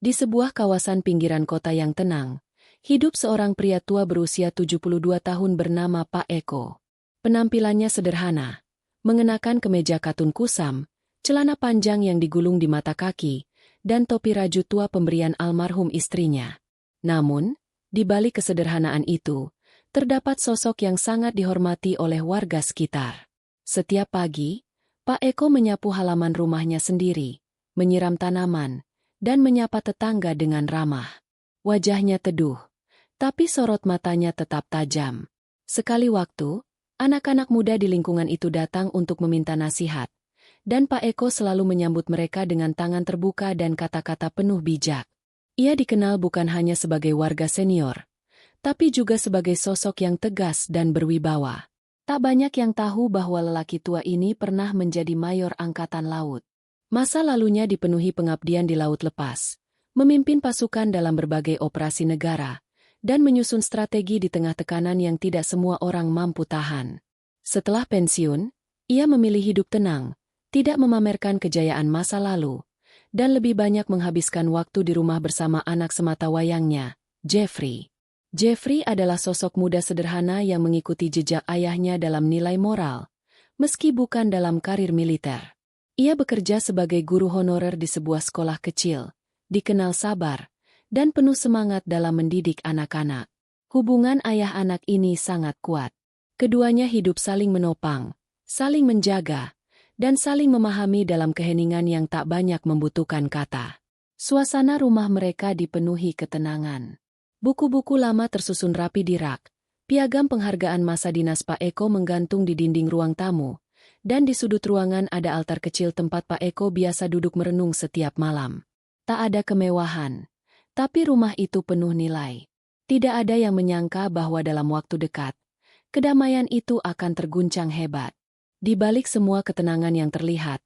Di sebuah kawasan pinggiran kota yang tenang, hidup seorang pria tua berusia 72 tahun bernama Pak Eko. Penampilannya sederhana, mengenakan kemeja katun kusam, celana panjang yang digulung di mata kaki, dan topi raju tua pemberian almarhum istrinya. Namun, di balik kesederhanaan itu, terdapat sosok yang sangat dihormati oleh warga sekitar. Setiap pagi, Pak Eko menyapu halaman rumahnya sendiri, menyiram tanaman, dan menyapa tetangga dengan ramah. Wajahnya teduh, tapi sorot matanya tetap tajam. Sekali waktu, anak-anak muda di lingkungan itu datang untuk meminta nasihat, dan Pak Eko selalu menyambut mereka dengan tangan terbuka dan kata-kata penuh bijak. Ia dikenal bukan hanya sebagai warga senior, tapi juga sebagai sosok yang tegas dan berwibawa. Tak banyak yang tahu bahwa lelaki tua ini pernah menjadi mayor angkatan laut. Masa lalunya dipenuhi pengabdian di laut lepas, memimpin pasukan dalam berbagai operasi negara, dan menyusun strategi di tengah tekanan yang tidak semua orang mampu tahan. Setelah pensiun, ia memilih hidup tenang, tidak memamerkan kejayaan masa lalu, dan lebih banyak menghabiskan waktu di rumah bersama anak sematawayangnya, Jeffrey. Jeffrey adalah sosok muda sederhana yang mengikuti jejak ayahnya dalam nilai moral, meski bukan dalam karir militer. Ia bekerja sebagai guru honorer di sebuah sekolah kecil, dikenal sabar, dan penuh semangat dalam mendidik anak-anak. Hubungan ayah-anak ini sangat kuat. Keduanya hidup saling menopang, saling menjaga, dan saling memahami dalam keheningan yang tak banyak membutuhkan kata. Suasana rumah mereka dipenuhi ketenangan. Buku-buku lama tersusun rapi di rak, piagam penghargaan masa dinas Pak Eko menggantung di dinding ruang tamu, dan di sudut ruangan ada altar kecil tempat Pak Eko biasa duduk merenung setiap malam. Tak ada kemewahan, tapi rumah itu penuh nilai. Tidak ada yang menyangka bahwa dalam waktu dekat, kedamaian itu akan terguncang hebat. Di balik semua ketenangan yang terlihat,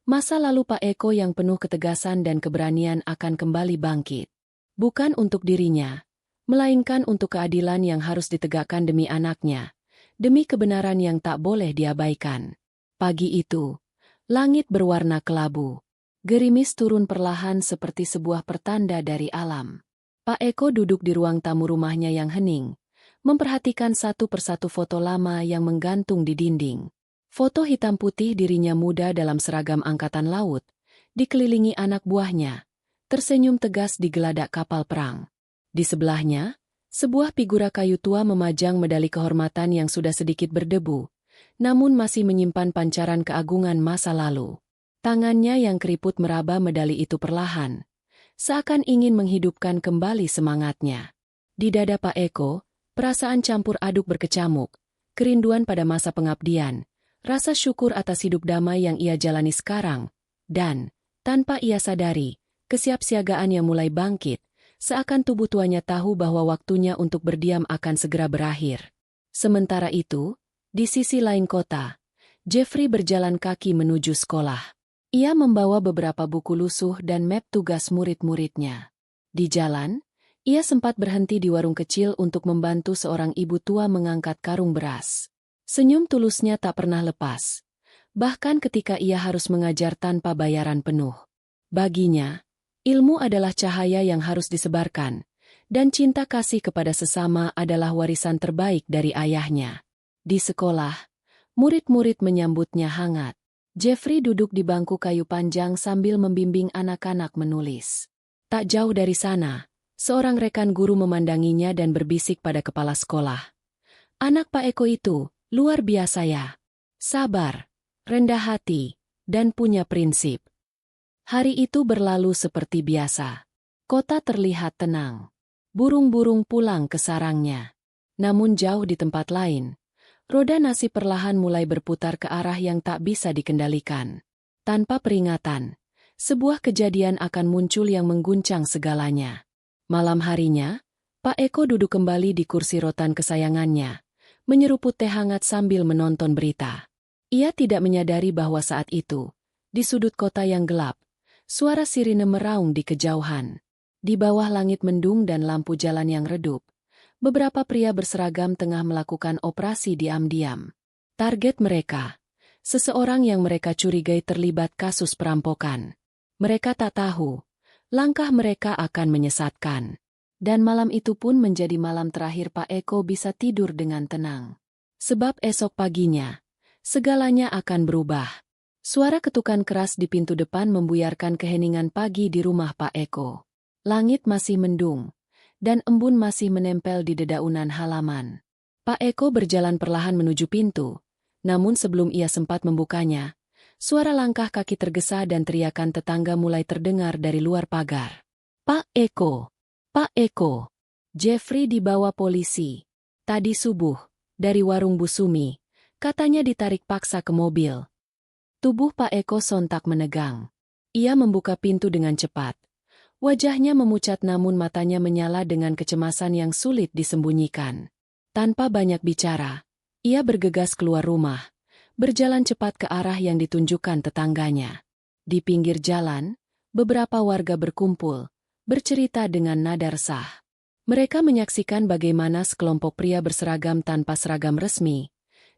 masa lalu Pak Eko yang penuh ketegasan dan keberanian akan kembali bangkit. Bukan untuk dirinya, melainkan untuk keadilan yang harus ditegakkan demi anaknya, demi kebenaran yang tak boleh diabaikan. Pagi itu, langit berwarna kelabu. Gerimis turun perlahan seperti sebuah pertanda dari alam. Pak Eko duduk di ruang tamu rumahnya yang hening, memperhatikan satu persatu foto lama yang menggantung di dinding. Foto hitam putih dirinya muda dalam seragam angkatan laut, dikelilingi anak buahnya, tersenyum tegas di geladak kapal perang. Di sebelahnya, sebuah figura kayu tua memajang medali kehormatan yang sudah sedikit berdebu, namun masih menyimpan pancaran keagungan masa lalu. Tangannya yang keriput meraba medali itu perlahan, seakan ingin menghidupkan kembali semangatnya. Di dada Pak Eko, perasaan campur aduk berkecamuk, kerinduan pada masa pengabdian, rasa syukur atas hidup damai yang ia jalani sekarang, dan, tanpa ia sadari, kesiapsiagaan yang mulai bangkit, seakan tubuh tuanya tahu bahwa waktunya untuk berdiam akan segera berakhir. Sementara itu, di sisi lain kota, Jeffrey berjalan kaki menuju sekolah. Ia membawa beberapa buku lusuh dan map tugas murid-muridnya. Di jalan, ia sempat berhenti di warung kecil untuk membantu seorang ibu tua mengangkat karung beras. Senyum tulusnya tak pernah lepas, bahkan ketika ia harus mengajar tanpa bayaran penuh. Baginya, ilmu adalah cahaya yang harus disebarkan, dan cinta kasih kepada sesama adalah warisan terbaik dari ayahnya. Di sekolah, murid-murid menyambutnya hangat. Jeffrey duduk di bangku kayu panjang sambil membimbing anak-anak menulis. Tak jauh dari sana, seorang rekan guru memandanginya dan berbisik pada kepala sekolah. Anak Pak Eko itu, luar biasa ya. Sabar, rendah hati, dan punya prinsip. Hari itu berlalu seperti biasa. Kota terlihat tenang. Burung-burung pulang ke sarangnya. Namun jauh di tempat lain, roda nasib perlahan mulai berputar ke arah yang tak bisa dikendalikan. Tanpa peringatan, sebuah kejadian akan muncul yang mengguncang segalanya. Malam harinya, Pak Eko duduk kembali di kursi rotan kesayangannya, menyeruput teh hangat sambil menonton berita. Ia tidak menyadari bahwa saat itu, di sudut kota yang gelap, suara sirine meraung di kejauhan. Di bawah langit mendung dan lampu jalan yang redup, beberapa pria berseragam tengah melakukan operasi diam-diam. Target mereka, seseorang yang mereka curigai terlibat kasus perampokan. Mereka tak tahu langkah mereka akan menyesatkan. Dan malam itu pun menjadi malam terakhir Pak Eko bisa tidur dengan tenang. Sebab esok paginya, segalanya akan berubah. Suara ketukan keras di pintu depan membuyarkan keheningan pagi di rumah Pak Eko. Langit masih mendung, dan embun masih menempel di dedaunan halaman. Pak Eko berjalan perlahan menuju pintu, namun sebelum ia sempat membukanya, suara langkah kaki tergesa dan teriakan tetangga mulai terdengar dari luar pagar. Pak Eko! Pak Eko! Jeffrey dibawa polisi. Tadi subuh, dari warung Bu Sumi, katanya ditarik paksa ke mobil. Tubuh Pak Eko sontak menegang. Ia membuka pintu dengan cepat. Wajahnya memucat namun matanya menyala dengan kecemasan yang sulit disembunyikan. Tanpa banyak bicara, ia bergegas keluar rumah, berjalan cepat ke arah yang ditunjukkan tetangganya. Di pinggir jalan, beberapa warga berkumpul, bercerita dengan nada resah. Mereka menyaksikan bagaimana sekelompok pria berseragam tanpa seragam resmi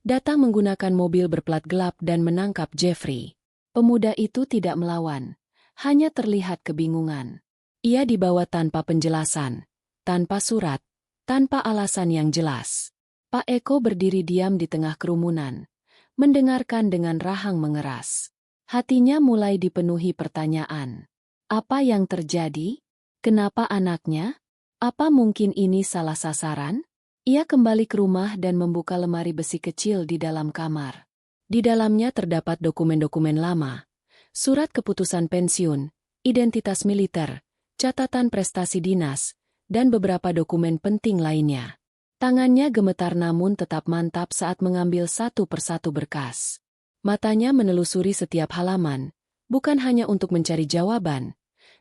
datang menggunakan mobil berplat gelap dan menangkap Jeffrey. Pemuda itu tidak melawan, hanya terlihat kebingungan. Ia dibawa tanpa penjelasan, tanpa surat, tanpa alasan yang jelas. Pak Eko berdiri diam di tengah kerumunan, mendengarkan dengan rahang mengeras. Hatinya mulai dipenuhi pertanyaan. Apa yang terjadi? Kenapa anaknya? Apa mungkin ini salah sasaran? Ia kembali ke rumah dan membuka lemari besi kecil di dalam kamar. Di dalamnya terdapat dokumen-dokumen lama, surat keputusan pensiun, identitas militer, catatan prestasi dinas, dan beberapa dokumen penting lainnya. Tangannya gemetar namun tetap mantap saat mengambil satu persatu berkas. Matanya menelusuri setiap halaman, bukan hanya untuk mencari jawaban,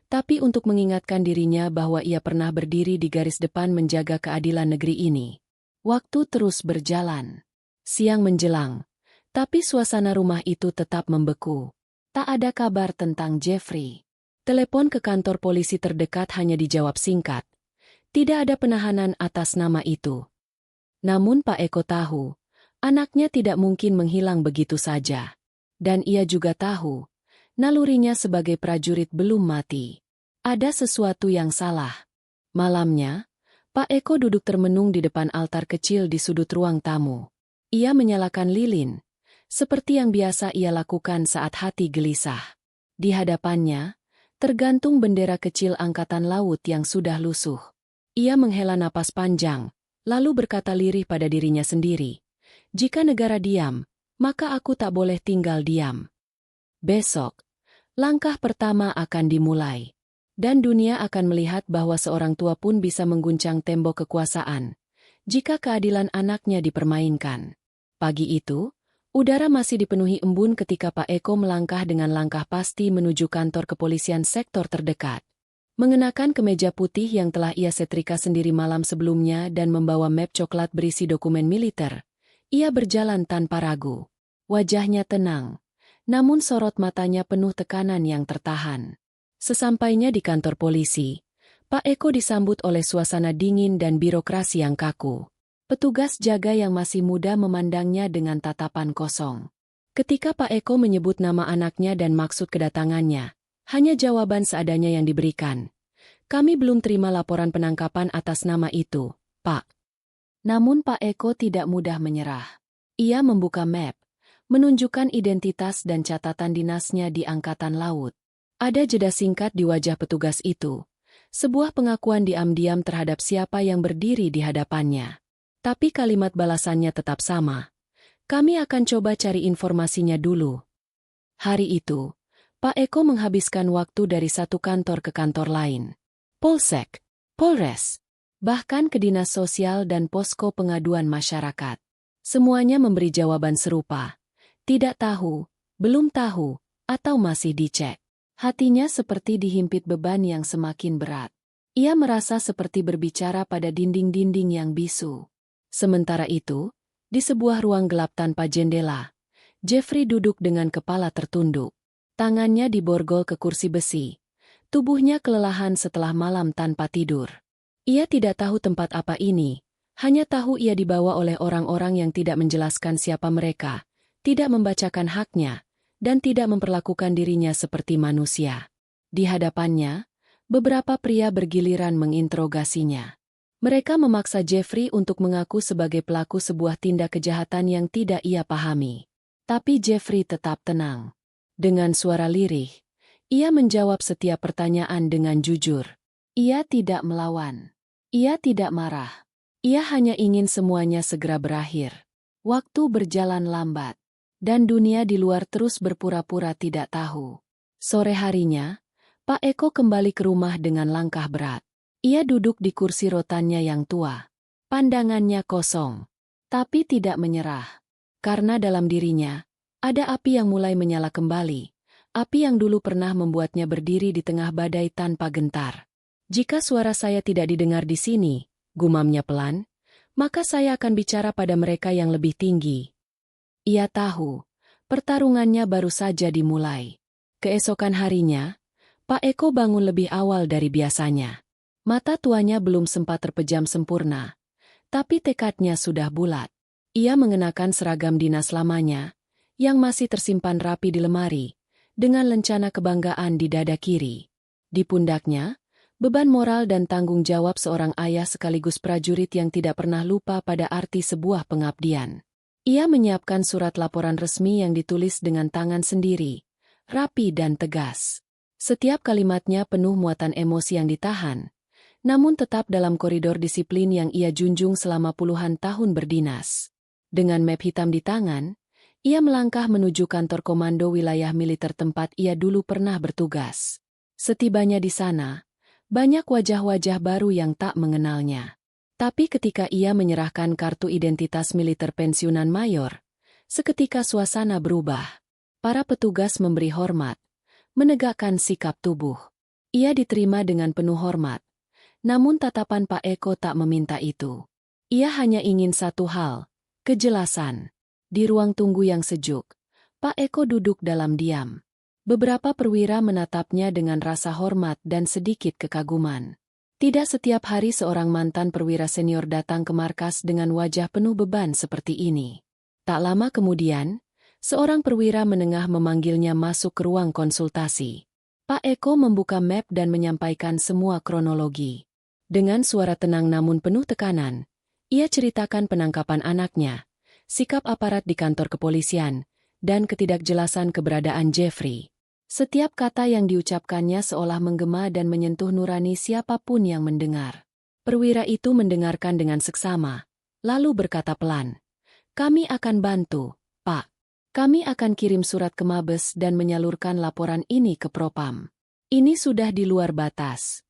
tapi untuk mengingatkan dirinya bahwa ia pernah berdiri di garis depan menjaga keadilan negeri ini. Waktu terus berjalan. Siang menjelang, tapi suasana rumah itu tetap membeku. Tak ada kabar tentang Jeffrey. Telepon ke kantor polisi terdekat hanya dijawab singkat. Tidak ada penahanan atas nama itu. Namun Pak Eko tahu, anaknya tidak mungkin menghilang begitu saja. Dan ia juga tahu, nalurinya sebagai prajurit belum mati. Ada sesuatu yang salah. Malamnya, Pak Eko duduk termenung di depan altar kecil di sudut ruang tamu. Ia menyalakan lilin, seperti yang biasa ia lakukan saat hati gelisah. Di hadapannya, tergantung bendera kecil Angkatan Laut yang sudah lusuh. Ia menghela napas panjang, lalu berkata lirih pada dirinya sendiri, "Jika negara diam, maka aku tak boleh tinggal diam." Besok, langkah pertama akan dimulai. Dan dunia akan melihat bahwa seorang tua pun bisa mengguncang tembok kekuasaan, jika keadilan anaknya dipermainkan. Pagi itu, udara masih dipenuhi embun ketika Pak Eko melangkah dengan langkah pasti menuju kantor kepolisian sektor terdekat. Mengenakan kemeja putih yang telah ia setrika sendiri malam sebelumnya dan membawa map coklat berisi dokumen militer, ia berjalan tanpa ragu. Wajahnya tenang, namun sorot matanya penuh tekanan yang tertahan. Sesampainya di kantor polisi, Pak Eko disambut oleh suasana dingin dan birokrasi yang kaku. Petugas jaga yang masih muda memandangnya dengan tatapan kosong. Ketika Pak Eko menyebut nama anaknya dan maksud kedatangannya, hanya jawaban seadanya yang diberikan. "Kami belum terima laporan penangkapan atas nama itu, Pak." Namun Pak Eko tidak mudah menyerah. Ia membuka map, menunjukkan identitas dan catatan dinasnya di Angkatan Laut. Ada jeda singkat di wajah petugas itu, sebuah pengakuan diam-diam terhadap siapa yang berdiri di hadapannya. Tapi kalimat balasannya tetap sama. "Kami akan coba cari informasinya dulu." Hari itu, Pak Eko menghabiskan waktu dari satu kantor ke kantor lain. Polsek, Polres, bahkan ke dinas sosial dan posko pengaduan masyarakat. Semuanya memberi jawaban serupa. Tidak tahu, belum tahu, atau masih dicek. Hatinya seperti dihimpit beban yang semakin berat. Ia merasa seperti berbicara pada dinding-dinding yang bisu. Sementara itu, di sebuah ruang gelap tanpa jendela, Jeffrey duduk dengan kepala tertunduk. Tangannya diborgol ke kursi besi. Tubuhnya kelelahan setelah malam tanpa tidur. Ia tidak tahu tempat apa ini, hanya tahu ia dibawa oleh orang-orang yang tidak menjelaskan siapa mereka, tidak membacakan haknya, dan tidak memperlakukan dirinya seperti manusia. Di hadapannya, Beberapa pria bergiliran menginterogasinya. Mereka memaksa Jeffrey untuk mengaku sebagai pelaku sebuah tindak kejahatan yang tidak ia pahami. Tapi Jeffrey tetap tenang. Dengan suara lirih, ia menjawab setiap pertanyaan dengan jujur. Ia tidak melawan. Ia tidak marah. Ia hanya ingin semuanya segera berakhir. Waktu berjalan lambat. Dan dunia di luar terus berpura-pura tidak tahu. Sore harinya, Pak Eko kembali ke rumah dengan langkah berat. Ia duduk di kursi rotannya yang tua. Pandangannya kosong. Tapi tidak menyerah. Karena dalam dirinya, ada api yang mulai menyala kembali. Api yang dulu pernah membuatnya berdiri di tengah badai tanpa gentar. Jika suara saya tidak didengar di sini, gumamnya pelan, maka saya akan bicara pada mereka yang lebih tinggi. Ia tahu, pertarungannya baru saja dimulai. Keesokan harinya, Pak Eko bangun lebih awal dari biasanya. Mata tuanya belum sempat terpejam sempurna, tapi tekadnya sudah bulat. Ia mengenakan seragam dinas lamanya, yang masih tersimpan rapi di lemari, dengan lencana kebanggaan di dada kiri. Di pundaknya, beban moral dan tanggung jawab seorang ayah sekaligus prajurit yang tidak pernah lupa pada arti sebuah pengabdian. Ia menyiapkan surat laporan resmi yang ditulis dengan tangan sendiri, rapi dan tegas. Setiap kalimatnya penuh muatan emosi yang ditahan, namun tetap dalam koridor disiplin yang ia junjung selama puluhan tahun berdinas. Dengan map hitam di tangan, ia melangkah menuju kantor komando wilayah militer tempat ia dulu pernah bertugas. Setibanya di sana, banyak wajah-wajah baru yang tak mengenalnya. Tapi ketika ia menyerahkan kartu identitas militer pensiunan mayor, seketika suasana berubah. Para petugas memberi hormat, menegakkan sikap tubuh. Ia diterima dengan penuh hormat, namun tatapan Pak Eko tak meminta itu. Ia hanya ingin satu hal, kejelasan. Di ruang tunggu yang sejuk, Pak Eko duduk dalam diam. Beberapa perwira menatapnya dengan rasa hormat dan sedikit kekaguman. Tidak setiap hari seorang mantan perwira senior datang ke markas dengan wajah penuh beban seperti ini. Tak lama kemudian, seorang perwira menengah memanggilnya masuk ke ruang konsultasi. Pak Eko membuka map dan menyampaikan semua kronologi. Dengan suara tenang namun penuh tekanan, ia ceritakan penangkapan anaknya, sikap aparat di kantor kepolisian, dan ketidakjelasan keberadaan Jeffrey. Setiap kata yang diucapkannya seolah menggema dan menyentuh nurani siapapun yang mendengar. Perwira itu mendengarkan dengan seksama, lalu berkata pelan, "Kami akan bantu, Pak. Kami akan kirim surat ke Mabes dan menyalurkan laporan ini ke Propam. Ini sudah di luar batas."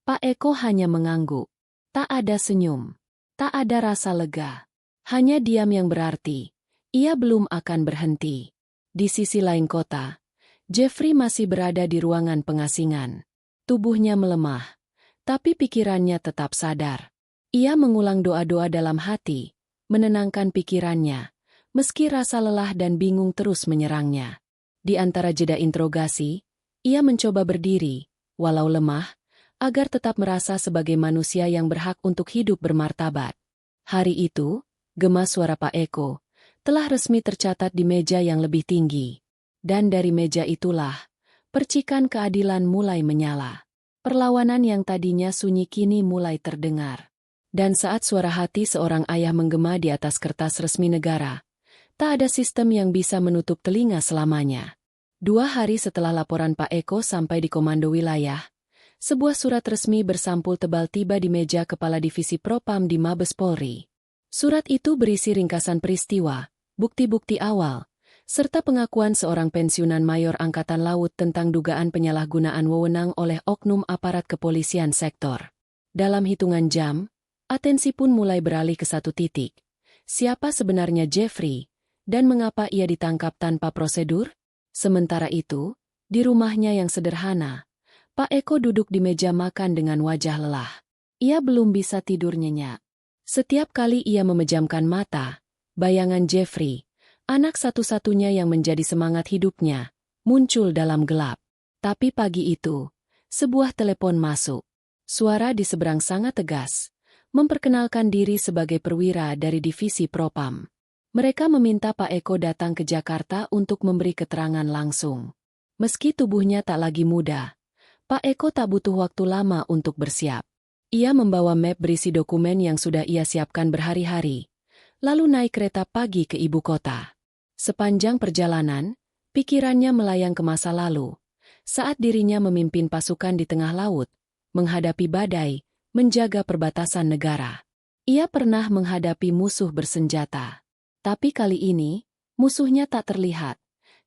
Pak Eko hanya mengangguk. Tak ada senyum. Tak ada rasa lega. Hanya diam yang berarti, ia belum akan berhenti. Di sisi lain kota, Jeffrey masih berada di ruangan pengasingan. Tubuhnya melemah, tapi pikirannya tetap sadar. Ia mengulang doa-doa dalam hati, menenangkan pikirannya, meski rasa lelah dan bingung terus menyerangnya. Di antara jeda interogasi, ia mencoba berdiri, walau lemah, agar tetap merasa sebagai manusia yang berhak untuk hidup bermartabat. Hari itu, gema suara Pak Eko telah resmi tercatat di meja yang lebih tinggi. Dan dari meja itulah, percikan keadilan mulai menyala. Perlawanan yang tadinya sunyi kini mulai terdengar. Dan saat suara hati seorang ayah menggema di atas kertas resmi negara, tak ada sistem yang bisa menutup telinga selamanya. 2 hari setelah laporan Pak Eko sampai di komando wilayah, sebuah surat resmi bersampul tebal tiba di meja Kepala Divisi Propam di Mabes Polri. Surat itu berisi ringkasan peristiwa, bukti-bukti awal, serta pengakuan seorang pensiunan mayor Angkatan Laut tentang dugaan penyalahgunaan wewenang oleh oknum aparat kepolisian sektor. Dalam hitungan jam, atensi pun mulai beralih ke satu titik. Siapa sebenarnya Jeffrey, dan mengapa ia ditangkap tanpa prosedur? Sementara itu, di rumahnya yang sederhana, Pak Eko duduk di meja makan dengan wajah lelah. Ia belum bisa tidur nyenyak. Setiap kali ia memejamkan mata, bayangan Jeffrey, anak satu-satunya yang menjadi semangat hidupnya, muncul dalam gelap. Tapi pagi itu, sebuah telepon masuk. Suara di seberang sangat tegas, memperkenalkan diri sebagai perwira dari divisi Propam. Mereka meminta Pak Eko datang ke Jakarta untuk memberi keterangan langsung. Meski tubuhnya tak lagi muda, Pak Eko tak butuh waktu lama untuk bersiap. Ia membawa map berisi dokumen yang sudah ia siapkan berhari-hari, lalu naik kereta pagi ke ibu kota. Sepanjang perjalanan, pikirannya melayang ke masa lalu, saat dirinya memimpin pasukan di tengah laut, menghadapi badai, menjaga perbatasan negara. Ia pernah menghadapi musuh bersenjata. Tapi kali ini, musuhnya tak terlihat.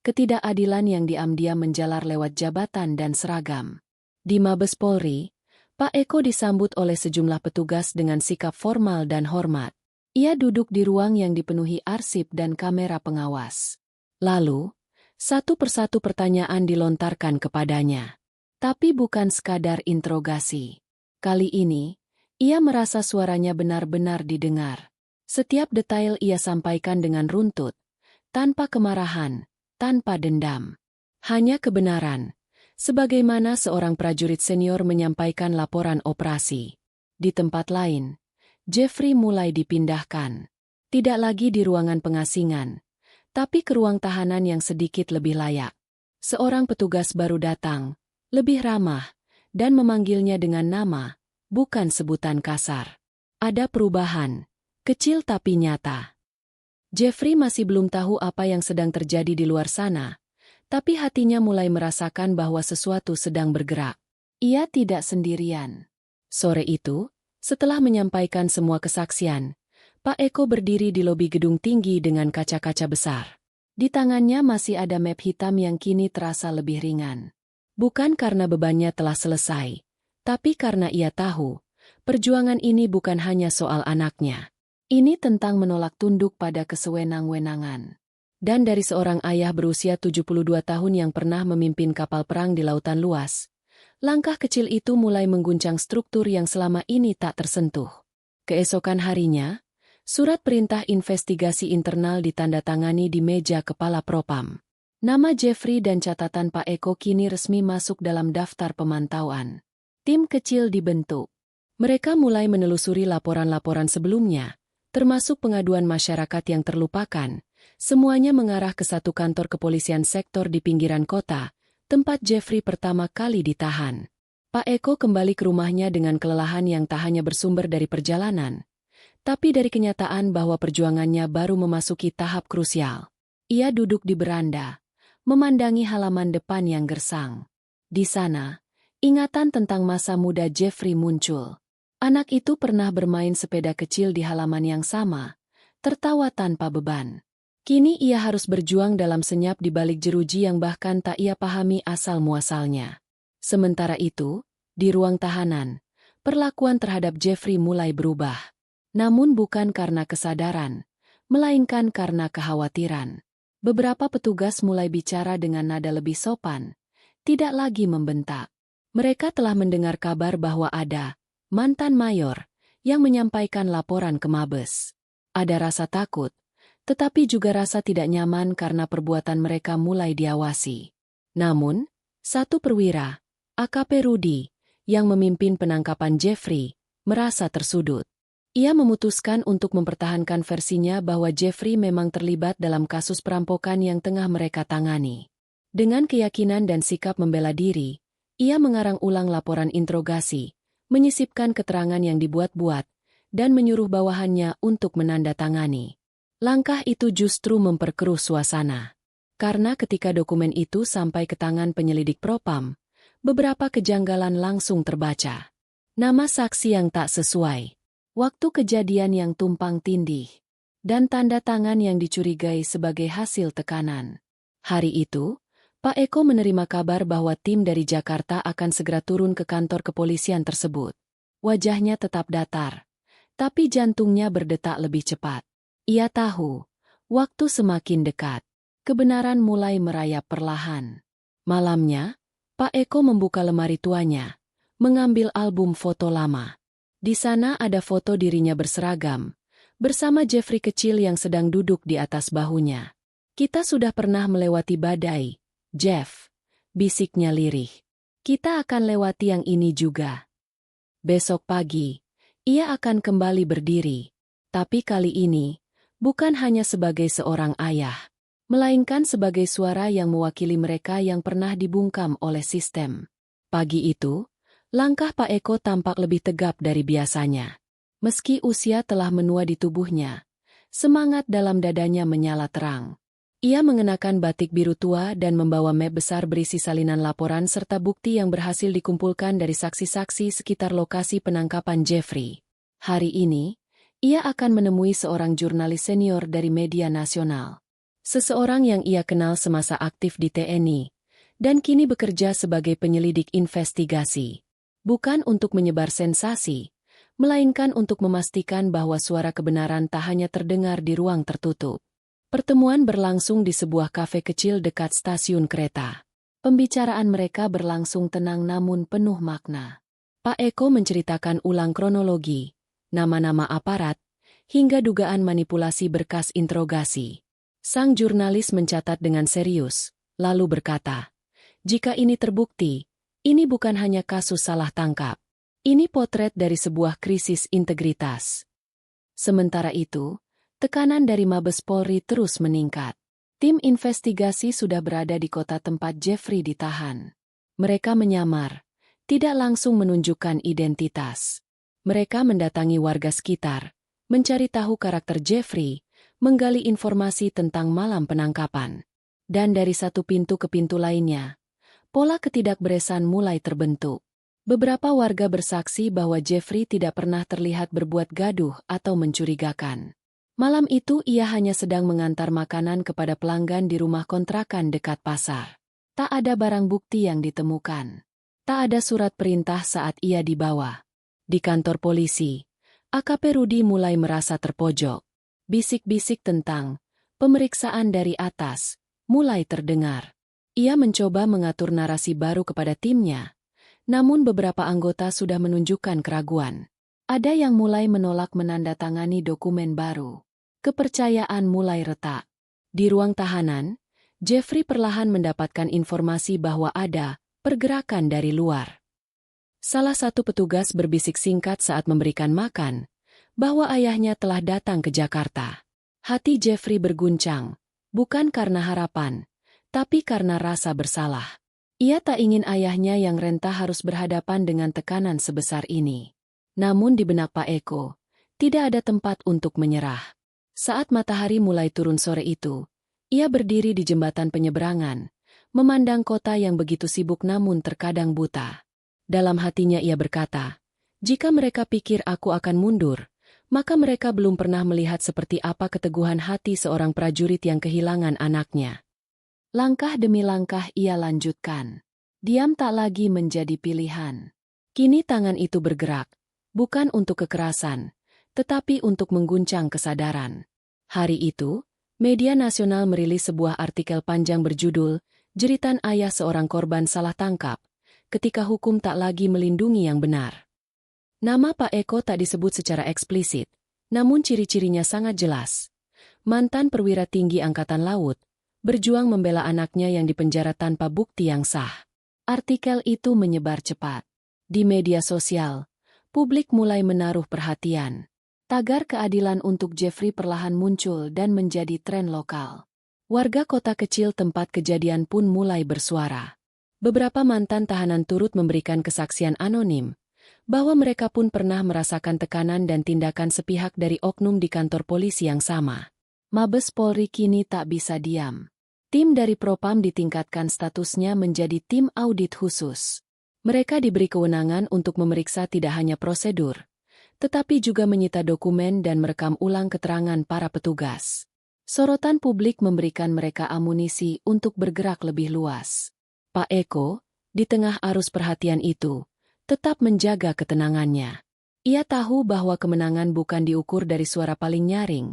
Ketidakadilan yang diam-diam menjalar lewat jabatan dan seragam. Di Mabes Polri, Pak Eko disambut oleh sejumlah petugas dengan sikap formal dan hormat. Ia duduk di ruang yang dipenuhi arsip dan kamera pengawas. Lalu, satu persatu pertanyaan dilontarkan kepadanya. Tapi bukan sekadar interogasi. Kali ini, ia merasa suaranya benar-benar didengar. Setiap detail ia sampaikan dengan runtut, tanpa kemarahan, tanpa dendam. Hanya kebenaran. Sebagaimana seorang prajurit senior menyampaikan laporan operasi. Di tempat lain, Jeffrey mulai dipindahkan. Tidak lagi di ruangan pengasingan, tapi ke ruang tahanan yang sedikit lebih layak. Seorang petugas baru datang, lebih ramah, dan memanggilnya dengan nama, bukan sebutan kasar. Ada perubahan, kecil tapi nyata. Jeffrey masih belum tahu apa yang sedang terjadi di luar sana, tapi hatinya mulai merasakan bahwa sesuatu sedang bergerak. Ia tidak sendirian. Sore itu, setelah menyampaikan semua kesaksian, Pak Eko berdiri di lobi gedung tinggi dengan kaca-kaca besar. Di tangannya masih ada map hitam yang kini terasa lebih ringan. Bukan karena bebannya telah selesai, tapi karena ia tahu, perjuangan ini bukan hanya soal anaknya. Ini tentang menolak tunduk pada kesewenang-wenangan. Dan dari seorang ayah berusia 72 tahun yang pernah memimpin kapal perang di lautan luas, langkah kecil itu mulai mengguncang struktur yang selama ini tak tersentuh. Keesokan harinya, surat perintah investigasi internal ditandatangani di meja kepala Propam. Nama Jeffrey dan catatan Pak Eko kini resmi masuk dalam daftar pemantauan. Tim kecil dibentuk. Mereka mulai menelusuri laporan-laporan sebelumnya, termasuk pengaduan masyarakat yang terlupakan. Semuanya mengarah ke satu kantor kepolisian sektor di pinggiran kota, tempat Jeffrey pertama kali ditahan. Pak Eko kembali ke rumahnya dengan kelelahan yang tak hanya bersumber dari perjalanan, tapi dari kenyataan bahwa perjuangannya baru memasuki tahap krusial. Ia duduk di beranda, memandangi halaman depan yang gersang. Di sana, ingatan tentang masa muda Jeffrey muncul. Anak itu pernah bermain sepeda kecil di halaman yang sama, tertawa tanpa beban. Kini ia harus berjuang dalam senyap di balik jeruji yang bahkan tak ia pahami asal-muasalnya. Sementara itu, di ruang tahanan, perlakuan terhadap Jeffrey mulai berubah. Namun bukan karena kesadaran, melainkan karena kekhawatiran. Beberapa petugas mulai bicara dengan nada lebih sopan, tidak lagi membentak. Mereka telah mendengar kabar bahwa ada mantan mayor yang menyampaikan laporan ke Mabes. Ada rasa takut, tetapi juga rasa tidak nyaman karena perbuatan mereka mulai diawasi. Namun, satu perwira, AKP Rudi, yang memimpin penangkapan Jeffrey, merasa tersudut. Ia memutuskan untuk mempertahankan versinya bahwa Jeffrey memang terlibat dalam kasus perampokan yang tengah mereka tangani. Dengan keyakinan dan sikap membela diri, ia mengarang ulang laporan interogasi, menyisipkan keterangan yang dibuat-buat, dan menyuruh bawahannya untuk menandatangani. Langkah itu justru memperkeruh suasana. Karena ketika dokumen itu sampai ke tangan penyelidik Propam, beberapa kejanggalan langsung terbaca. Nama saksi yang tak sesuai, waktu kejadian yang tumpang tindih, dan tanda tangan yang dicurigai sebagai hasil tekanan. Hari itu, Pak Eko menerima kabar bahwa tim dari Jakarta akan segera turun ke kantor kepolisian tersebut. Wajahnya tetap datar, tapi jantungnya berdetak lebih cepat. Ia tahu, waktu semakin dekat. Kebenaran mulai merayap perlahan. Malamnya, Pak Eko membuka lemari tuanya, mengambil album foto lama. Di sana ada foto dirinya berseragam, bersama Jeffrey kecil yang sedang duduk di atas bahunya. Kita sudah pernah melewati badai, Jeff, bisiknya lirih. Kita akan lewati yang ini juga. Besok pagi, ia akan kembali berdiri. Tapi kali ini, bukan hanya sebagai seorang ayah, melainkan sebagai suara yang mewakili mereka yang pernah dibungkam oleh sistem. Pagi itu, langkah Pak Eko tampak lebih tegap dari biasanya. Meski usia telah menua di tubuhnya, semangat dalam dadanya menyala terang. Ia mengenakan batik biru tua dan membawa map besar berisi salinan laporan serta bukti yang berhasil dikumpulkan dari saksi-saksi sekitar lokasi penangkapan Jeffrey. Hari ini, ia akan menemui seorang jurnalis senior dari media nasional. Seseorang yang ia kenal semasa aktif di TNI, dan kini bekerja sebagai penyelidik investigasi. Bukan untuk menyebar sensasi, melainkan untuk memastikan bahwa suara kebenaran tak hanya terdengar di ruang tertutup. Pertemuan berlangsung di sebuah kafe kecil dekat stasiun kereta. Pembicaraan mereka berlangsung tenang namun penuh makna. Pak Eko menceritakan ulang kronologi, nama-nama aparat, hingga dugaan manipulasi berkas interogasi. Sang jurnalis mencatat dengan serius, lalu berkata, "Jika ini terbukti, ini bukan hanya kasus salah tangkap. Ini potret dari sebuah krisis integritas." Sementara itu, tekanan dari Mabes Polri terus meningkat. Tim investigasi sudah berada di kota tempat Jeffrey ditahan. Mereka menyamar, tidak langsung menunjukkan identitas. Mereka mendatangi warga sekitar, mencari tahu karakter Jeffrey, menggali informasi tentang malam penangkapan. Dan dari satu pintu ke pintu lainnya, pola ketidakberesan mulai terbentuk. Beberapa warga bersaksi bahwa Jeffrey tidak pernah terlihat berbuat gaduh atau mencurigakan. Malam itu ia hanya sedang mengantar makanan kepada pelanggan di rumah kontrakan dekat pasar. Tak ada barang bukti yang ditemukan. Tak ada surat perintah saat ia dibawa. Di kantor polisi, AKP Rudi mulai merasa terpojok. Bisik-bisik tentang pemeriksaan dari atas mulai terdengar. Ia mencoba mengatur narasi baru kepada timnya. Namun beberapa anggota sudah menunjukkan keraguan. Ada yang mulai menolak menandatangani dokumen baru. Kepercayaan mulai retak. Di ruang tahanan, Jeffrey perlahan mendapatkan informasi bahwa ada pergerakan dari luar. Salah satu petugas berbisik singkat saat memberikan makan, bahwa ayahnya telah datang ke Jakarta. Hati Jeffrey berguncang, bukan karena harapan, tapi karena rasa bersalah. Ia tak ingin ayahnya yang renta harus berhadapan dengan tekanan sebesar ini. Namun di benak Pak Eko, tidak ada tempat untuk menyerah. Saat matahari mulai turun sore itu, ia berdiri di jembatan penyeberangan, memandang kota yang begitu sibuk namun terkadang buta. Dalam hatinya ia berkata, "Jika mereka pikir aku akan mundur, maka mereka belum pernah melihat seperti apa keteguhan hati seorang prajurit yang kehilangan anaknya." Langkah demi langkah ia lanjutkan. Diam tak lagi menjadi pilihan. Kini tangan itu bergerak, bukan untuk kekerasan, tetapi untuk mengguncang kesadaran. Hari itu, media nasional merilis sebuah artikel panjang berjudul, "Jeritan Ayah Seorang Korban Salah Tangkap, Ketika Hukum Tak Lagi Melindungi Yang Benar." Nama Pak Eko tak disebut secara eksplisit, namun ciri-cirinya sangat jelas. Mantan perwira tinggi Angkatan Laut, berjuang membela anaknya yang dipenjara tanpa bukti yang sah. Artikel itu menyebar cepat. Di media sosial, publik mulai menaruh perhatian. Tagar keadilan untuk Jeffrey perlahan muncul dan menjadi tren lokal. Warga kota kecil tempat kejadian pun mulai bersuara. Beberapa mantan tahanan turut memberikan kesaksian anonim, bahwa mereka pun pernah merasakan tekanan dan tindakan sepihak dari oknum di kantor polisi yang sama. Mabes Polri kini tak bisa diam. Tim dari Propam ditingkatkan statusnya menjadi tim audit khusus. Mereka diberi kewenangan untuk memeriksa tidak hanya prosedur, tetapi juga menyita dokumen dan merekam ulang keterangan para petugas. Sorotan publik memberikan mereka amunisi untuk bergerak lebih luas. Pak Eko, di tengah arus perhatian itu, tetap menjaga ketenangannya. Ia tahu bahwa kemenangan bukan diukur dari suara paling nyaring,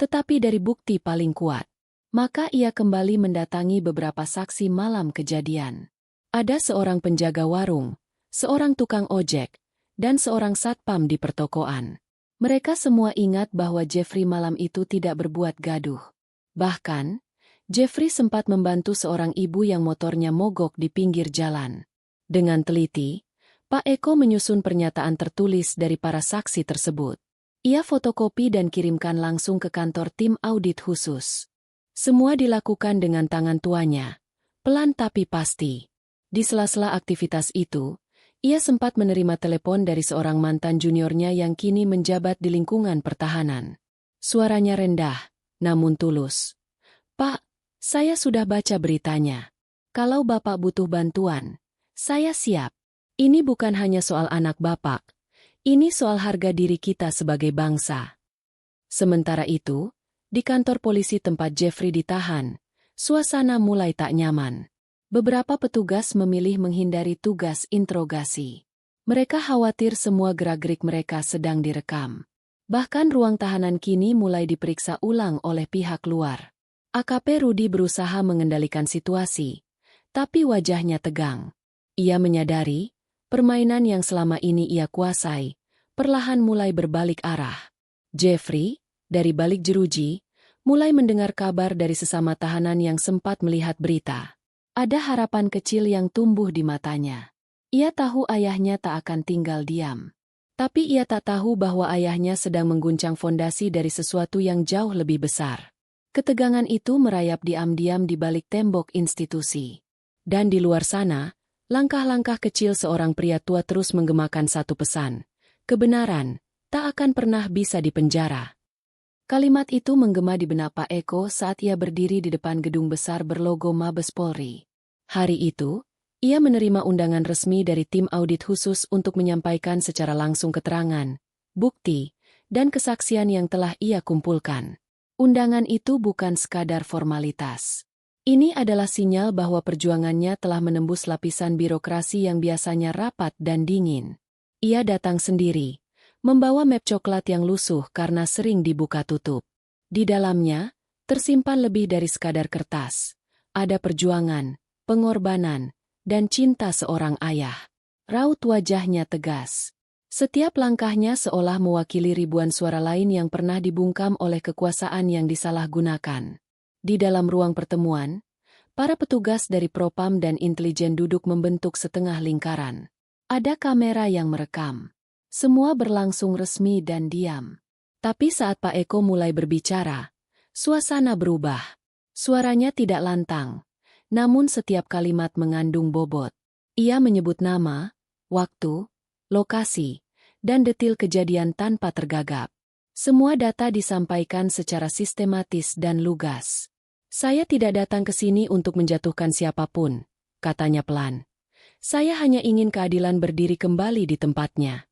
tetapi dari bukti paling kuat. Maka ia kembali mendatangi beberapa saksi malam kejadian. Ada seorang penjaga warung, seorang tukang ojek, dan seorang satpam di pertokoan. Mereka semua ingat bahwa Jeffrey malam itu tidak berbuat gaduh. Bahkan, Jeffrey sempat membantu seorang ibu yang motornya mogok di pinggir jalan. Dengan teliti, Pak Eko menyusun pernyataan tertulis dari para saksi tersebut. Ia fotokopi dan kirimkan langsung ke kantor tim audit khusus. Semua dilakukan dengan tangan tuanya, pelan tapi pasti. Di sela-sela aktivitas itu, ia sempat menerima telepon dari seorang mantan juniornya yang kini menjabat di lingkungan pertahanan. Suaranya rendah, namun tulus. "Pak, saya sudah baca beritanya. Kalau Bapak butuh bantuan, saya siap. Ini bukan hanya soal anak Bapak, ini soal harga diri kita sebagai bangsa." Sementara itu, di kantor polisi tempat Jeffrey ditahan, suasana mulai tak nyaman. Beberapa petugas memilih menghindari tugas interogasi. Mereka khawatir semua gerak-gerik mereka sedang direkam. Bahkan ruang tahanan kini mulai diperiksa ulang oleh pihak luar. AKP Rudi berusaha mengendalikan situasi, tapi wajahnya tegang. Ia menyadari, permainan yang selama ini ia kuasai, perlahan mulai berbalik arah. Jeffrey, dari balik jeruji, mulai mendengar kabar dari sesama tahanan yang sempat melihat berita. Ada harapan kecil yang tumbuh di matanya. Ia tahu ayahnya tak akan tinggal diam. Tapi ia tak tahu bahwa ayahnya sedang mengguncang fondasi dari sesuatu yang jauh lebih besar. Ketegangan itu merayap diam-diam di balik tembok institusi. Dan di luar sana, langkah-langkah kecil seorang pria tua terus menggemakan satu pesan. Kebenaran tak akan pernah bisa dipenjara. Kalimat itu menggema di benak Pak Eko saat ia berdiri di depan gedung besar berlogo Mabes Polri. Hari itu, ia menerima undangan resmi dari tim audit khusus untuk menyampaikan secara langsung keterangan, bukti, dan kesaksian yang telah ia kumpulkan. Undangan itu bukan sekadar formalitas. Ini adalah sinyal bahwa perjuangannya telah menembus lapisan birokrasi yang biasanya rapat dan dingin. Ia datang sendiri, membawa map coklat yang lusuh karena sering dibuka tutup. Di dalamnya, tersimpan lebih dari sekadar kertas. Ada perjuangan, pengorbanan, dan cinta seorang ayah. Raut wajahnya tegas. Setiap langkahnya seolah mewakili ribuan suara lain yang pernah dibungkam oleh kekuasaan yang disalahgunakan. Di dalam ruang pertemuan, para petugas dari Propam dan intelijen duduk membentuk setengah lingkaran. Ada kamera yang merekam. Semua berlangsung resmi dan diam. Tapi saat Pak Eko mulai berbicara, suasana berubah. Suaranya tidak lantang, namun setiap kalimat mengandung bobot. Ia menyebut nama, waktu, lokasi, dan detil kejadian tanpa tergagap. Semua data disampaikan secara sistematis dan lugas. "Saya tidak datang ke sini untuk menjatuhkan siapapun," katanya pelan. "Saya hanya ingin keadilan berdiri kembali di tempatnya."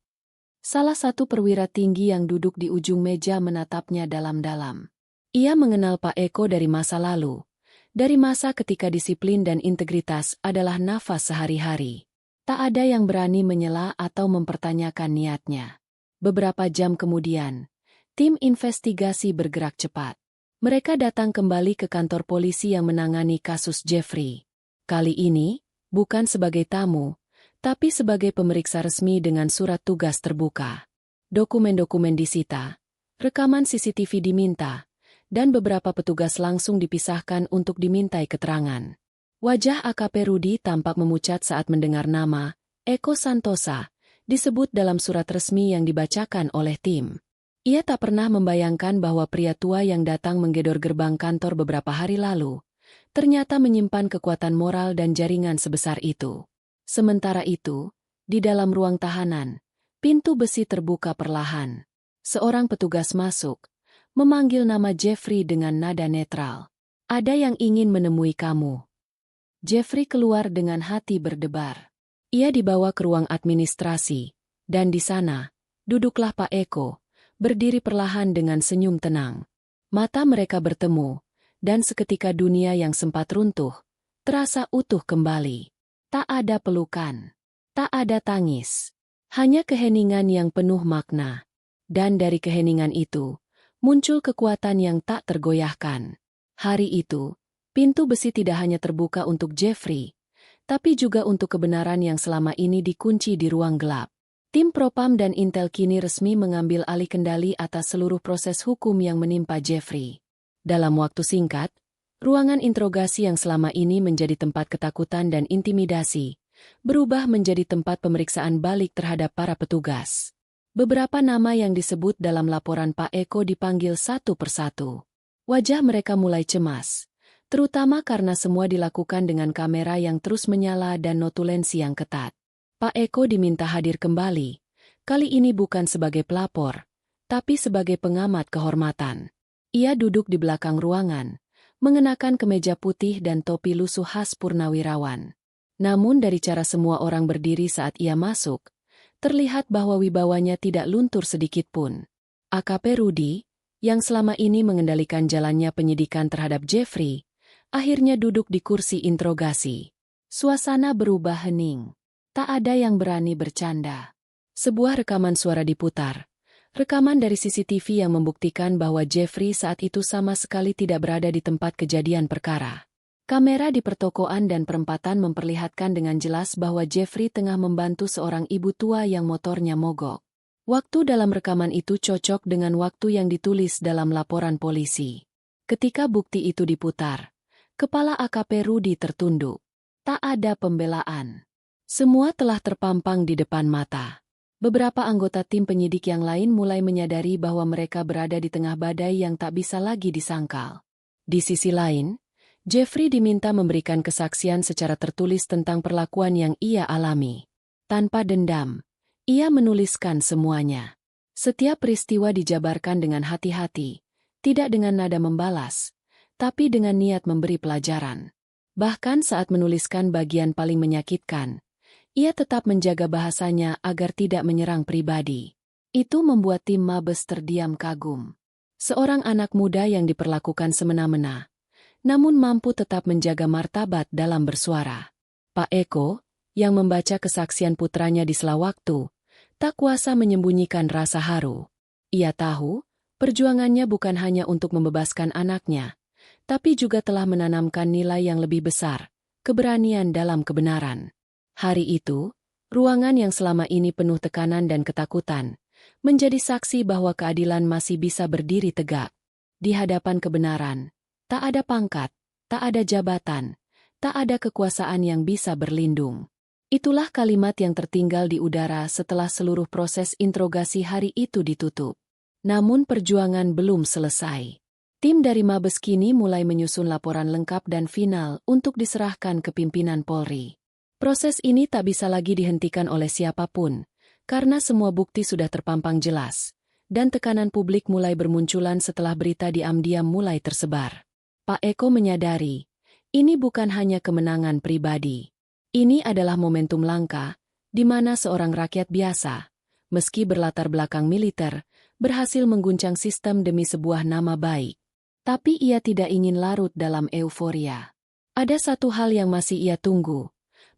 Salah satu perwira tinggi yang duduk di ujung meja menatapnya dalam-dalam. Ia mengenal Pak Eko dari masa lalu, dari masa ketika disiplin dan integritas adalah nafas sehari-hari. Tak ada yang berani menyela atau mempertanyakan niatnya. Beberapa jam kemudian, tim investigasi bergerak cepat. Mereka datang kembali ke kantor polisi yang menangani kasus Jeffrey. Kali ini, bukan sebagai tamu, tapi sebagai pemeriksa resmi dengan surat tugas terbuka. Dokumen-dokumen disita, rekaman CCTV diminta, dan beberapa petugas langsung dipisahkan untuk dimintai keterangan. Wajah AKP Rudi tampak memucat saat mendengar nama Eko Santosa disebut dalam surat resmi yang dibacakan oleh tim. Ia tak pernah membayangkan bahwa pria tua yang datang menggedor gerbang kantor beberapa hari lalu ternyata menyimpan kekuatan moral dan jaringan sebesar itu. Sementara itu, di dalam ruang tahanan, pintu besi terbuka perlahan. Seorang petugas masuk, memanggil nama Jeffrey dengan nada netral. "Ada yang ingin menemui kamu." Jeffrey keluar dengan hati berdebar. Ia dibawa ke ruang administrasi, dan di sana, duduklah Pak Eko, berdiri perlahan dengan senyum tenang. Mata mereka bertemu, dan seketika dunia yang sempat runtuh, terasa utuh kembali. Tak ada pelukan, tak ada tangis, hanya keheningan yang penuh makna. Dan dari keheningan itu, muncul kekuatan yang tak tergoyahkan. Hari itu, pintu besi tidak hanya terbuka untuk Jeffrey, tapi juga untuk kebenaran yang selama ini dikunci di ruang gelap. Tim Propam dan Intel kini resmi mengambil alih kendali atas seluruh proses hukum yang menimpa Jeffrey. Dalam waktu singkat, ruangan interogasi yang selama ini menjadi tempat ketakutan dan intimidasi, berubah menjadi tempat pemeriksaan balik terhadap para petugas. Beberapa nama yang disebut dalam laporan Pak Eko dipanggil satu persatu. Wajah mereka mulai cemas, Terutama karena semua dilakukan dengan kamera yang terus menyala dan notulensi yang ketat. Pak Eko diminta hadir kembali, kali ini bukan sebagai pelapor, tapi sebagai pengamat kehormatan. Ia duduk di belakang ruangan, mengenakan kemeja putih dan topi lusuh khas purnawirawan. Namun dari cara semua orang berdiri saat ia masuk, terlihat bahwa wibawanya tidak luntur sedikit pun. AKP Rudi, yang selama ini mengendalikan jalannya penyidikan terhadap Jeffrey, akhirnya duduk di kursi interogasi. Suasana berubah hening. Tak ada yang berani bercanda. Sebuah rekaman suara diputar. Rekaman dari CCTV yang membuktikan bahwa Jeffrey saat itu sama sekali tidak berada di tempat kejadian perkara. Kamera di pertokoan dan perempatan memperlihatkan dengan jelas bahwa Jeffrey tengah membantu seorang ibu tua yang motornya mogok. Waktu dalam rekaman itu cocok dengan waktu yang ditulis dalam laporan polisi. Ketika bukti itu diputar, kepala AKP Rudi tertunduk. Tak ada pembelaan. Semua telah terpampang di depan mata. Beberapa anggota tim penyidik yang lain mulai menyadari bahwa mereka berada di tengah badai yang tak bisa lagi disangkal. Di sisi lain, Jeffrey diminta memberikan kesaksian secara tertulis tentang perlakuan yang ia alami. Tanpa dendam, ia menuliskan semuanya. Setiap peristiwa dijabarkan dengan hati-hati, tidak dengan nada membalas, tapi dengan niat memberi pelajaran. Bahkan saat menuliskan bagian paling menyakitkan, ia tetap menjaga bahasanya agar tidak menyerang pribadi. Itu membuat tim Mabes terdiam kagum. Seorang anak muda yang diperlakukan semena-mena, namun mampu tetap menjaga martabat dalam bersuara. Pak Eko, yang membaca kesaksian putranya di sela waktu, tak kuasa menyembunyikan rasa haru. Ia tahu, perjuangannya bukan hanya untuk membebaskan anaknya, tapi juga telah menanamkan nilai yang lebih besar, keberanian dalam kebenaran. Hari itu, ruangan yang selama ini penuh tekanan dan ketakutan, menjadi saksi bahwa keadilan masih bisa berdiri tegak. Di hadapan kebenaran, tak ada pangkat, tak ada jabatan, tak ada kekuasaan yang bisa berlindung. Itulah kalimat yang tertinggal di udara setelah seluruh proses interogasi hari itu ditutup. Namun perjuangan belum selesai. Tim dari Mabes kini mulai menyusun laporan lengkap dan final untuk diserahkan ke pimpinan Polri. Proses ini tak bisa lagi dihentikan oleh siapapun, karena semua bukti sudah terpampang jelas, dan tekanan publik mulai bermunculan setelah berita diam-diam mulai tersebar. Pak Eko menyadari, ini bukan hanya kemenangan pribadi. Ini adalah momentum langka, di mana seorang rakyat biasa, meski berlatar belakang militer, berhasil mengguncang sistem demi sebuah nama baik. Tapi ia tidak ingin larut dalam euforia. Ada satu hal yang masih ia tunggu,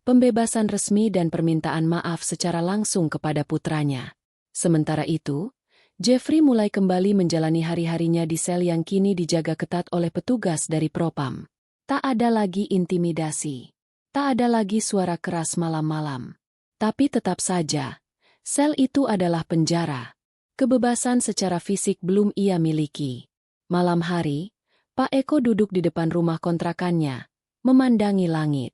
pembebasan resmi dan permintaan maaf secara langsung kepada putranya. Sementara itu, Jeffrey mulai kembali menjalani hari-harinya di sel yang kini dijaga ketat oleh petugas dari Propam. Tak ada lagi intimidasi. Tak ada lagi suara keras malam-malam. Tapi tetap saja, sel itu adalah penjara. Kebebasan secara fisik belum ia miliki. Malam hari, Pak Eko duduk di depan rumah kontrakannya, memandangi langit.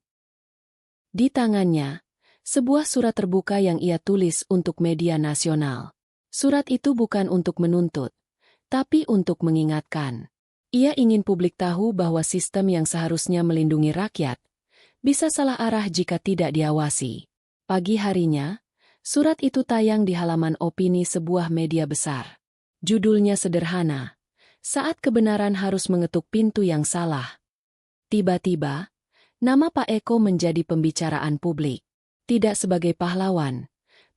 Di tangannya, sebuah surat terbuka yang ia tulis untuk media nasional. Surat itu bukan untuk menuntut, tapi untuk mengingatkan. Ia ingin publik tahu bahwa sistem yang seharusnya melindungi rakyat bisa salah arah jika tidak diawasi. Pagi harinya, surat itu tayang di halaman opini sebuah media besar. Judulnya sederhana, "Saat kebenaran harus mengetuk pintu yang salah." Tiba-tiba, nama Pak Eko menjadi pembicaraan publik. Tidak sebagai pahlawan,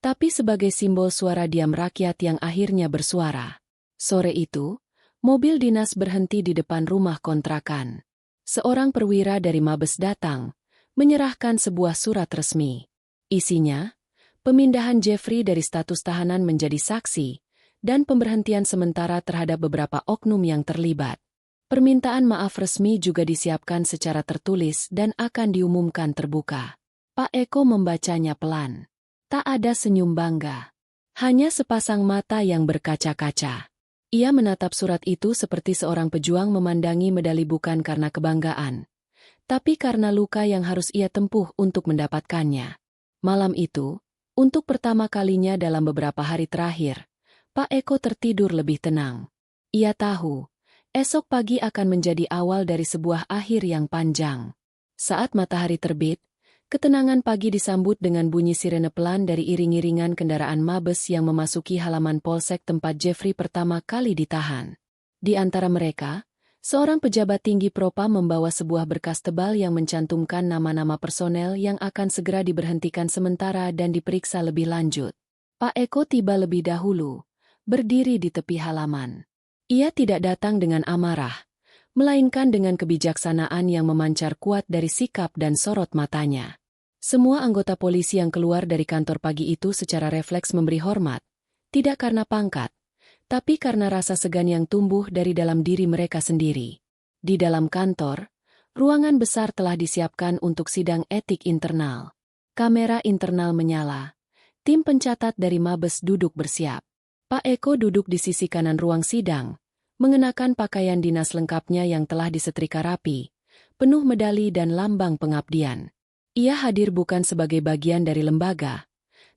tapi sebagai simbol suara diam rakyat yang akhirnya bersuara. Sore itu, mobil dinas berhenti di depan rumah kontrakan. Seorang perwira dari Mabes datang, menyerahkan sebuah surat resmi. Isinya, pemindahan Jeffrey dari status tahanan menjadi saksi, dan pemberhentian sementara terhadap beberapa oknum yang terlibat. Permintaan maaf resmi juga disiapkan secara tertulis dan akan diumumkan terbuka. Pak Eko membacanya pelan. Tak ada senyum bangga. Hanya sepasang mata yang berkaca-kaca. Ia menatap surat itu seperti seorang pejuang memandangi medali bukan karena kebanggaan, tapi karena luka yang harus ia tempuh untuk mendapatkannya. Malam itu, untuk pertama kalinya dalam beberapa hari terakhir, Pak Eko tertidur lebih tenang. Ia tahu, Esok pagi akan menjadi awal dari sebuah akhir yang panjang. Saat matahari terbit, ketenangan pagi disambut dengan bunyi sirene pelan dari iring-iringan kendaraan mabes yang memasuki halaman polsek tempat Jeffrey pertama kali ditahan. Di antara mereka, seorang pejabat tinggi Propam membawa sebuah berkas tebal yang mencantumkan nama-nama personel yang akan segera diberhentikan sementara dan diperiksa lebih lanjut. Pak Eko tiba lebih dahulu, berdiri di tepi halaman. Ia tidak datang dengan amarah, melainkan dengan kebijaksanaan yang memancar kuat dari sikap dan sorot matanya. Semua anggota polisi yang keluar dari kantor pagi itu secara refleks memberi hormat, tidak karena pangkat, tapi karena rasa segan yang tumbuh dari dalam diri mereka sendiri. Di dalam kantor, ruangan besar telah disiapkan untuk sidang etik internal. Kamera internal menyala. Tim pencatat dari Mabes duduk bersiap. Pak Eko duduk di sisi kanan ruang sidang, mengenakan pakaian dinas lengkapnya yang telah disetrika rapi, penuh medali dan lambang pengabdian. Ia hadir bukan sebagai bagian dari lembaga,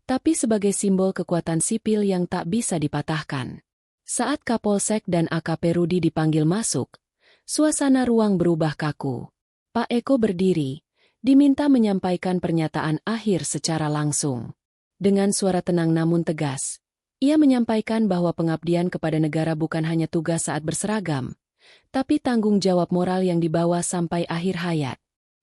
tapi sebagai simbol kekuatan sipil yang tak bisa dipatahkan. Saat Kapolsek dan AKP Rudi dipanggil masuk, suasana ruang berubah kaku. Pak Eko berdiri, diminta menyampaikan pernyataan akhir secara langsung. Dengan suara tenang namun tegas, ia menyampaikan bahwa pengabdian kepada negara bukan hanya tugas saat berseragam, tapi tanggung jawab moral yang dibawa sampai akhir hayat.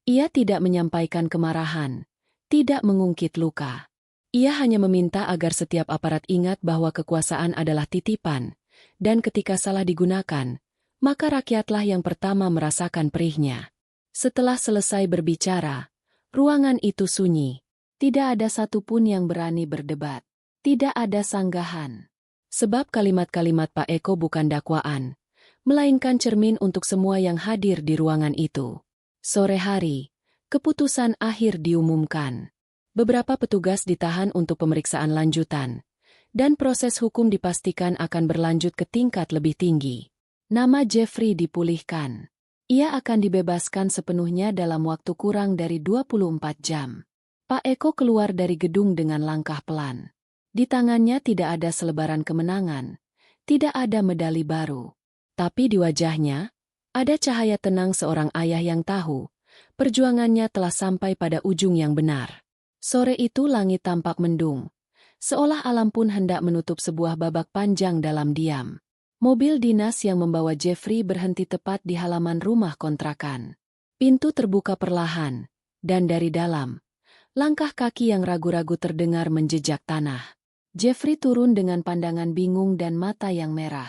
Ia tidak menyampaikan kemarahan, tidak mengungkit luka. Ia hanya meminta agar setiap aparat ingat bahwa kekuasaan adalah titipan, dan ketika salah digunakan, maka rakyatlah yang pertama merasakan perihnya. Setelah selesai berbicara, ruangan itu sunyi. Tidak ada satupun yang berani berdebat. Tidak ada sanggahan. Sebab kalimat-kalimat Pak Eko bukan dakwaan, melainkan cermin untuk semua yang hadir di ruangan itu. Sore hari, keputusan akhir diumumkan. Beberapa petugas ditahan untuk pemeriksaan lanjutan, dan proses hukum dipastikan akan berlanjut ke tingkat lebih tinggi. Nama Jeffrey dipulihkan. Ia akan dibebaskan sepenuhnya dalam waktu kurang dari 24 jam. Pak Eko keluar dari gedung dengan langkah pelan. Di tangannya tidak ada selebaran kemenangan, tidak ada medali baru. Tapi di wajahnya, ada cahaya tenang seorang ayah yang tahu, perjuangannya telah sampai pada ujung yang benar. Sore itu langit tampak mendung, seolah alam pun hendak menutup sebuah babak panjang dalam diam. Mobil dinas yang membawa Jeffrey berhenti tepat di halaman rumah kontrakan. Pintu terbuka perlahan, dan dari dalam, langkah kaki yang ragu-ragu terdengar menjejak tanah. Jeffrey turun dengan pandangan bingung dan mata yang merah.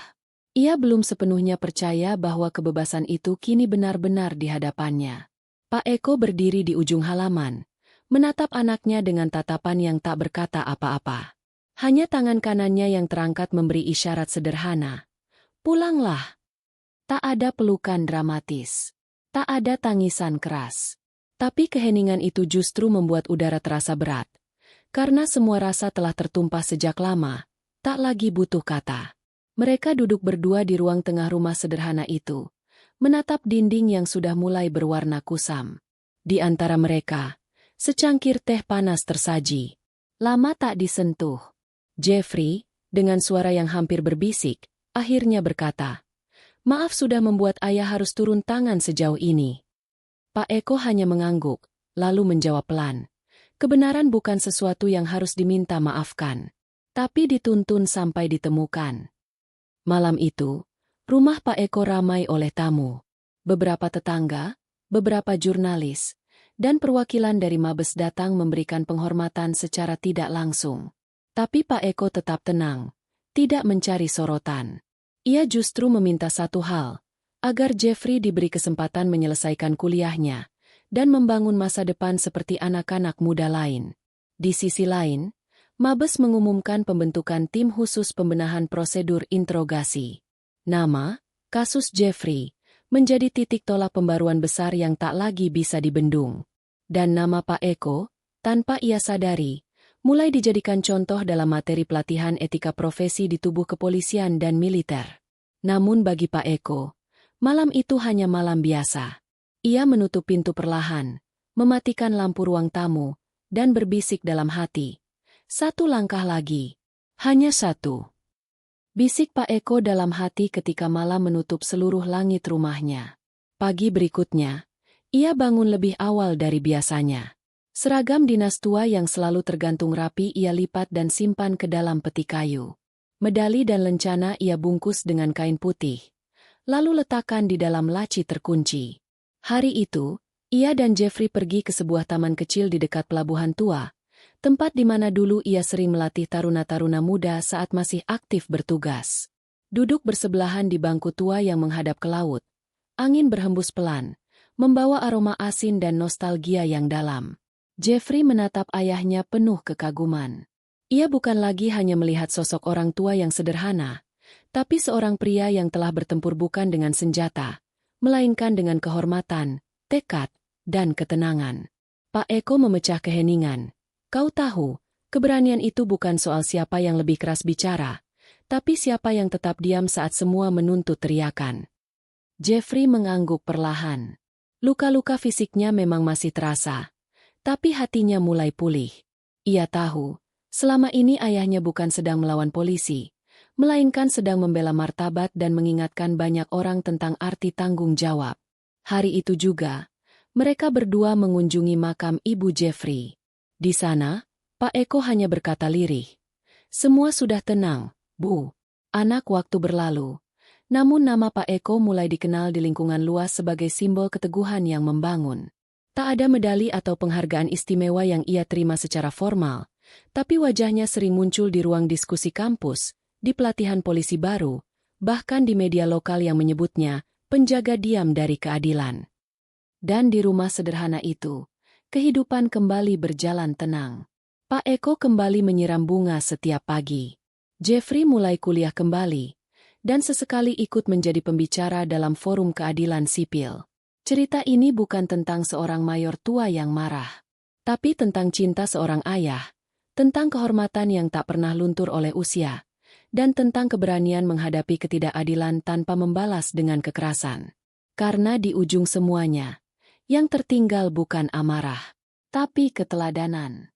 Ia belum sepenuhnya percaya bahwa kebebasan itu kini benar-benar di hadapannya. Pak Eko berdiri di ujung halaman, menatap anaknya dengan tatapan yang tak berkata apa-apa. Hanya tangan kanannya yang terangkat memberi isyarat sederhana. Pulanglah. Tak ada pelukan dramatis. Tak ada tangisan keras. Tapi keheningan itu justru membuat udara terasa berat. Karena semua rasa telah tertumpah sejak lama, tak lagi butuh kata. Mereka duduk berdua di ruang tengah rumah sederhana itu, menatap dinding yang sudah mulai berwarna kusam. Di antara mereka, secangkir teh panas tersaji. Lama tak disentuh. Jeffrey, dengan suara yang hampir berbisik, akhirnya berkata, "Maaf sudah membuat ayah harus turun tangan sejauh ini." Pak Eko hanya mengangguk, lalu menjawab pelan. Kebenaran bukan sesuatu yang harus diminta maafkan, tapi dituntun sampai ditemukan. Malam itu, rumah Pak Eko ramai oleh tamu. Beberapa tetangga, beberapa jurnalis, dan perwakilan dari Mabes datang memberikan penghormatan secara tidak langsung. Tapi Pak Eko tetap tenang, tidak mencari sorotan. Ia justru meminta satu hal, agar Jeffrey diberi kesempatan menyelesaikan kuliahnya dan membangun masa depan seperti anak-anak muda lain. Di sisi lain, Mabes mengumumkan pembentukan tim khusus pembenahan prosedur interogasi. Nama, kasus Jeffrey, menjadi titik tolak pembaruan besar yang tak lagi bisa dibendung. Dan nama Pak Eko, tanpa ia sadari, mulai dijadikan contoh dalam materi pelatihan etika profesi di tubuh kepolisian dan militer. Namun bagi Pak Eko, malam itu hanya malam biasa. Ia menutup pintu perlahan, mematikan lampu ruang tamu, dan berbisik dalam hati. Satu langkah lagi. Hanya satu. Bisik Pak Eko dalam hati ketika malam menutup seluruh langit rumahnya. Pagi berikutnya, ia bangun lebih awal dari biasanya. Seragam dinas tua yang selalu tergantung rapi ia lipat dan simpan ke dalam peti kayu. Medali dan lencana ia bungkus dengan kain putih, lalu letakkan di dalam laci terkunci. Hari itu, ia dan Jeffrey pergi ke sebuah taman kecil di dekat pelabuhan tua, tempat di mana dulu ia sering melatih taruna-taruna muda saat masih aktif bertugas. Duduk bersebelahan di bangku tua yang menghadap ke laut, angin berhembus pelan, membawa aroma asin dan nostalgia yang dalam. Jeffrey menatap ayahnya penuh kekaguman. Ia bukan lagi hanya melihat sosok orang tua yang sederhana, tapi seorang pria yang telah bertempur bukan dengan senjata, melainkan dengan kehormatan, tekad, dan ketenangan. Pak Eko memecah keheningan. Kau tahu, keberanian itu bukan soal siapa yang lebih keras bicara, tapi siapa yang tetap diam saat semua menuntut teriakan. Jeffrey mengangguk perlahan. Luka-luka fisiknya memang masih terasa, tapi hatinya mulai pulih. Ia tahu, selama ini ayahnya bukan sedang melawan polisi, melainkan sedang membela martabat dan mengingatkan banyak orang tentang arti tanggung jawab. Hari itu juga, mereka berdua mengunjungi makam ibu Jeffrey. Di sana, Pak Eko hanya berkata lirih, "Semua sudah tenang, Bu." Anak waktu berlalu, namun nama Pak Eko mulai dikenal di lingkungan luas sebagai simbol keteguhan yang membangun. Tak ada medali atau penghargaan istimewa yang ia terima secara formal, tapi wajahnya sering muncul di ruang diskusi kampus, di pelatihan polisi baru, bahkan di media lokal yang menyebutnya penjaga diam dari keadilan. Dan di rumah sederhana itu, kehidupan kembali berjalan tenang. Pak Eko kembali menyiram bunga setiap pagi. Jeffrey mulai kuliah kembali, dan sesekali ikut menjadi pembicara dalam forum keadilan sipil. Cerita ini bukan tentang seorang mayor tua yang marah, tapi tentang cinta seorang ayah, tentang kehormatan yang tak pernah luntur oleh usia, dan tentang keberanian menghadapi ketidakadilan tanpa membalas dengan kekerasan. Karena di ujung semuanya, yang tertinggal bukan amarah, tapi keteladanan.